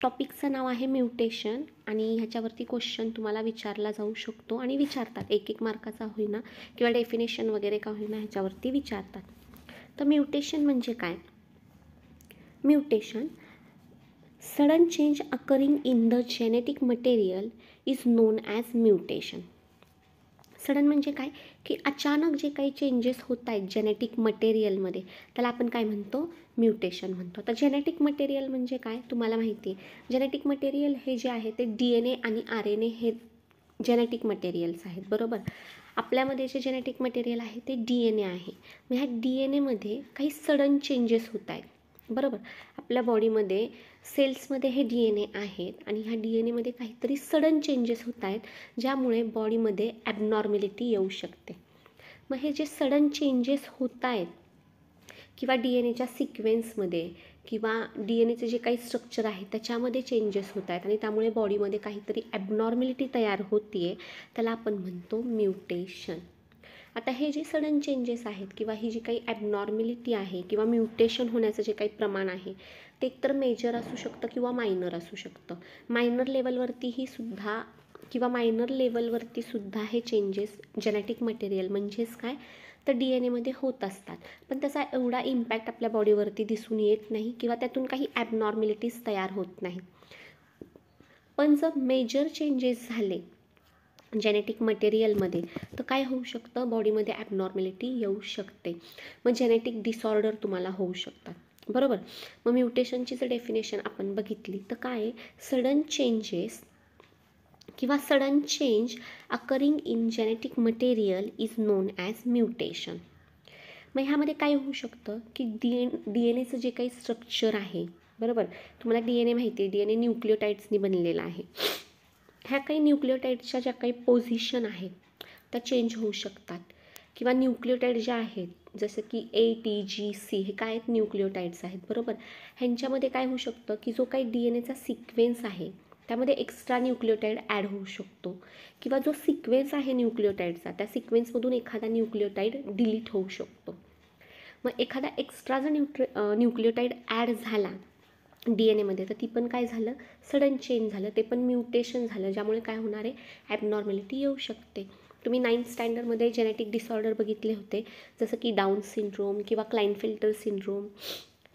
टॉपिकचं नाव आहे म्युटेशन आणि ह्याच्यावरती क्वेश्चन तुम्हाला विचारला जाऊ शकतो आणि विचारतात. एक मार्काचा होईना किंवा डेफिनेशन वगैरे का होईना ह्याच्यावरती विचारतात. तर म्युटेशन म्हणजे काय? Mutation sudden change occurring in the genetic material is known as mutation. Sudden म्हणजे काय की अचानक जे काही चेंजेस होत आहेत जेनेटिक मटेरियलमध्ये त्याला आपण काय म्हणतो? म्युटेशन म्हणतो. तर जेनेटिक मटेरियल म्हणजे काय तुम्हाला माहिती आहे. जेनेटिक मटेरियल हे जे आहे ते DNA आणि RNA हे जेनेटिक मटेरियल्स आहेत, बरोबर. आपल्यामध्ये जे जेनेटिक मटेरियल आहे ते DNA आहे. मग ह्या DNAमध्ये काही सडन चेंजेस होत आहेत, बरोबर. आपल्या बॉडीमध्ये सेल्समध्ये हे DNA आहेत आणि ह्या DNAमध्ये काहीतरी सडन चेंजेस होत आहेत ज्यामुळे बॉडीमध्ये ॲबनॉर्मॅलिटी येऊ शकते. मग हे जे सडन चेंजेस होत आहेत किंवा DNAच्या सिक्वेन्समध्ये किंवा DNAचे जे काही स्ट्रक्चर आहे त्याच्यामध्ये चेंजेस होत आहेत आणि त्यामुळे बॉडीमध्ये काहीतरी ॲबनॉर्मॅलिटी तयार होते आहे, त्याला आपण म्हणतो म्युटेशन. आता हे जे सडन चेंजेस आहेत किंवा ही जी काही ॲबनॉर्मॅलिटी आहे किंवा म्युटेशन होण्याचं जे काही प्रमाण आहे ते एकतर मेजर असू शकतं किंवा मायनर असू शकतं. मायनर लेवलवरतीही सुद्धा किंवा मायनर लेवलवरती सुद्धा हे चेंजेस जेनेटिक मटेरियल म्हणजेच काय तर DNAमध्ये होत असतात, पण त्याचा एवढा इम्पॅक्ट आपल्या बॉडीवरती दिसून येत नाही किंवा त्यातून काही ॲबनॉर्मॅलिटीज तयार होत नाही. पण जर मेजर चेंजेस झाले जेनेटिक मटेरियलमध्ये तर काय होऊ शकतं? बॉडीमध्ये ॲबनॉर्मॅलिटी येऊ शकते. मग जेनेटिक डिसऑर्डर तुम्हाला होऊ शकतात, बरोबर. मग म्युटेशनची जर डेफिनेशन आपण बघितली तर काय? सडन चेंजेस किंवा sudden change occurring in genetic material is known as mutation. मग ह्यामध्ये काय होऊ शकतं की DNAचं जे काही स्ट्रक्चर आहे, बरोबर. तुम्हाला DNA माहिती आहे, DNA न्यूक्लियोटाइड्सनी बनलेला आहे. ह्या काही न्यूक्लियोटाइड्सच्या ज्या काही पोझिशन आहेत त्या चेंज होऊ शकतात किंवा न्यूक्लियोटाइड ज्या आहेत जसं की ATGC हे काय आहेत? न्यूक्लियोटाइड्स आहेत, बरोबर. ह्यांच्यामध्ये काय होऊ शकतं की जो काही DNAचा सिक्वेन्स आहे त्यामध्ये एक्स्ट्रा न्यूक्लियोटाइड ॲड होऊ शकतो किंवा जो सिक्वेन्स आहे न्यूक्लियोटाइडचा त्या सिक्वेन्समधून एखादा न्यूक्लियोटाइड डिलीट होऊ शकतो. मग एखादा एक्स्ट्रा जर न्यूक्लियोटाइड ॲड झाला DNAमध्ये तर ती पण काय झालं? सडन चेंज झालं, ते पण म्युटेशन झालं, ज्यामुळे काय होणार आहे? ॲबनॉर्मॅलिटी येऊ शकते. तुम्ही 9th स्टँडर्डमध्ये जेनेटिक डिसऑर्डर बघितले होते जसं की डाऊन सिंड्रोम किंवा क्लाइनफेल्टर सिंड्रोम.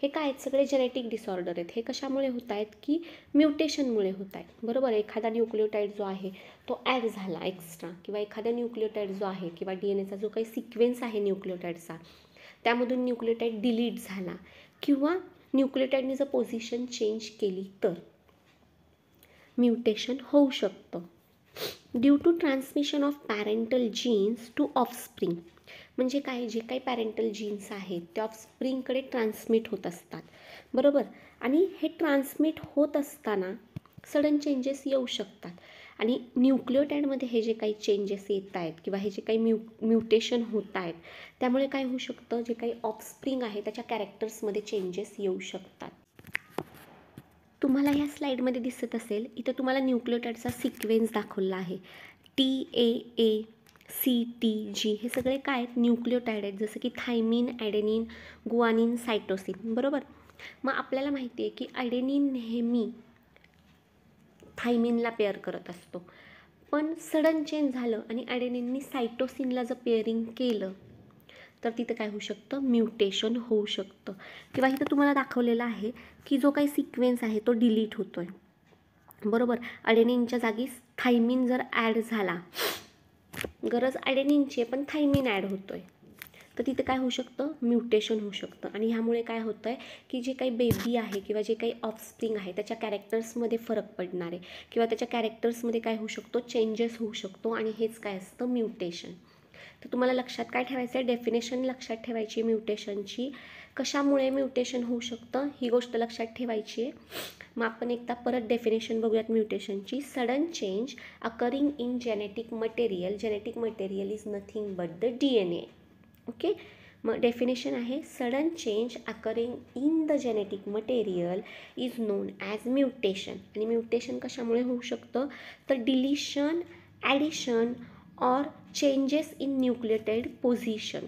हे काय आहेत? सगळे जेनेटिक डिसऑर्डर आहेत. हे कशामुळे होत आहेत की म्युटेशनमुळे होत आहेत, बरोबर. एखादा न्यूक्लियोटाइड जो आहे तो ॲड झाला एक्स्ट्रा किंवा एखादा न्यूक्लियोटाइड जो आहे किंवा DNAचा जो काही सिक्वेन्स आहे न्यूक्लियोटाइडचा त्यामधून न्यूक्लियोटाइड डिलीट झाला किंवा न्यूक्लियोटाइडनी जर पोझिशन चेंज केली तर म्युटेशन होऊ शकतं. Due to transmission of parental genes to offspring. म्हणजे काय? जे काही पॅरेंटल जीन्स आहेत ते ऑफस्प्रिंगकडे ट्रान्समिट होत असतात, बरोबर. आणि हे ट्रान्समिट होत असताना सडन चेंजेस येऊ शकतात आणि न्यूक्लियोटाइडमध्ये हे जे काही चेंजेस येत आहेत किंवा हे जे काही म्युटेशन होत आहेत त्यामुळे काय होऊ शकतं? जे काही ऑफस्प्रिंग आहे त्याच्या कॅरेक्टर्समध्ये चेंजेस येऊ शकतात. तुम्हाला ह्या स्लाईडमध्ये दिसत असेल इथं तुम्हाला न्यूक्लियोटाइडचा सिक्वेन्स दाखवला आहे. TAACTG हे सगळे काय आहेत? न्यूक्लियोटाइड आहेत, जसं की थायमिन, ॲडेनिन, गुआनिन, सायटोसिन, बरोबर. मग आपल्याला माहिती आहे की ॲडेनिन नेहमी थायमिनला पेअर करत असतो, पण सडन चेंज झालं आणि ॲडेनिननी सायटोसिनला जर पेअरिंग केलं तर तिथं काय होऊ शकतं? म्युटेशन होऊ शकतं. किंवा इथं तुम्हाला दाखवलेलं आहे की जो काही सिक्वेन्स आहे तो डिलीट होतो आहे, बरोबर. ॲडेनिनच्या जागी थायमिन जर ॲड झाला, गरज ॲडेनिनची आहे पण थायमिन ॲड होतो आहे, तर तिथं काय होऊ शकतं? म्युटेशन होऊ शकतं. आणि ह्यामुळे काय होतं आहे की जे काही बेबी आहे किंवा जे काही ऑफस्प्रिंग आहे त्याच्या कॅरेक्टर्समध्ये फरक पडणार आहे किंवा त्याच्या कॅरेक्टर्समध्ये काय होऊ शकतो? चेंजेस होऊ शकतो आणि हेच काय असतं? म्युटेशन. तर तुम्हाला लक्षात काय ठेवायचं आहे? डेफिनेशन लक्षात ठेवायची म्युटेशनची. कशामुळे म्युटेशन होऊ शकतं ही गोष्ट लक्षात ठेवायची आहे. मग आपण एकदा परत डेफिनेशन बघूयात म्युटेशनची. Sudden change occurring in genetic material. Genetic material is nothing but the DNA. Okay. मग डेफिनेशन आहे sudden change occurring in the genetic material is known as mutation. आणि म्युटेशन कशामुळे होऊ शकतं? तर deletion, addition or changes in nucleotide position.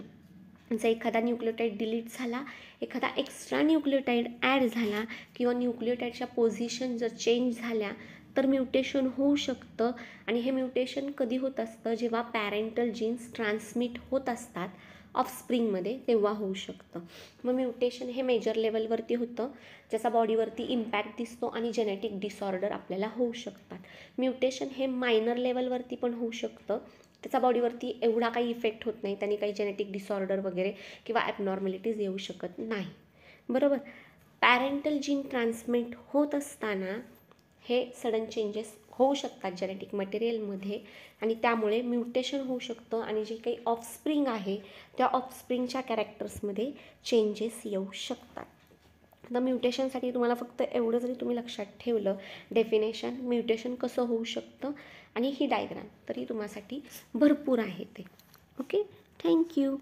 जर एखादा न्यूक्लियोटाईड delete झाला, एखादा एक्स्ट्रा न्यूक्लियोटाईड ॲड झाला किंवा न्यूक्लियोटाईडच्या पोझिशन जर चेंज झाल्या तर म्युटेशन होऊ शकतं. आणि हे म्युटेशन कधी होत असतं, जेव्हा पॅरेंटल जीन्स ट्रान्समिट होत असतात ऑफस्प्रिंगमध्ये, तेव्हा होऊ शकतं. मग म्युटेशन हे मेजर लेवलवरती होतं, ज्याचा बॉडीवरती इम्पॅक्ट दिसतो आणि जेनेटिक डिसऑर्डर आपल्याला होऊ शकतात. म्युटेशन हे मायनर लेवलवरती पण होऊ शकतं, त्याचा बॉडीवरती एवढा काही इफेक्ट होत नाही, त्यांनी काही जेनेटिक डिसऑर्डर वगैरे किंवा ॲबनॉर्मॅलिटीज येऊ शकत नाही. बरोबर. पॅरेंटल जीन ट्रान्समिट होत असताना हे सडन चेंजेस होऊ शकतात जेनेटिक मटेरियलमध्ये आणि त्यामुळे म्युटेशन होऊ शकतं आणि जे काही ऑफस्प्रिंग आहे त्या ऑफस्प्रिंगच्या कॅरेक्टर्समध्ये चेंजेस येऊ शकतात. आता म्युटेशनसाठी तुम्हाला फक्त एवढं जरी तुम्ही लक्षात ठेवलं, डेफिनेशन, म्युटेशन कसं होऊ शकतं आणि ही डायग्राम, तरी तुम्हासाठी भरपूर आहे ते. Okay, thank you.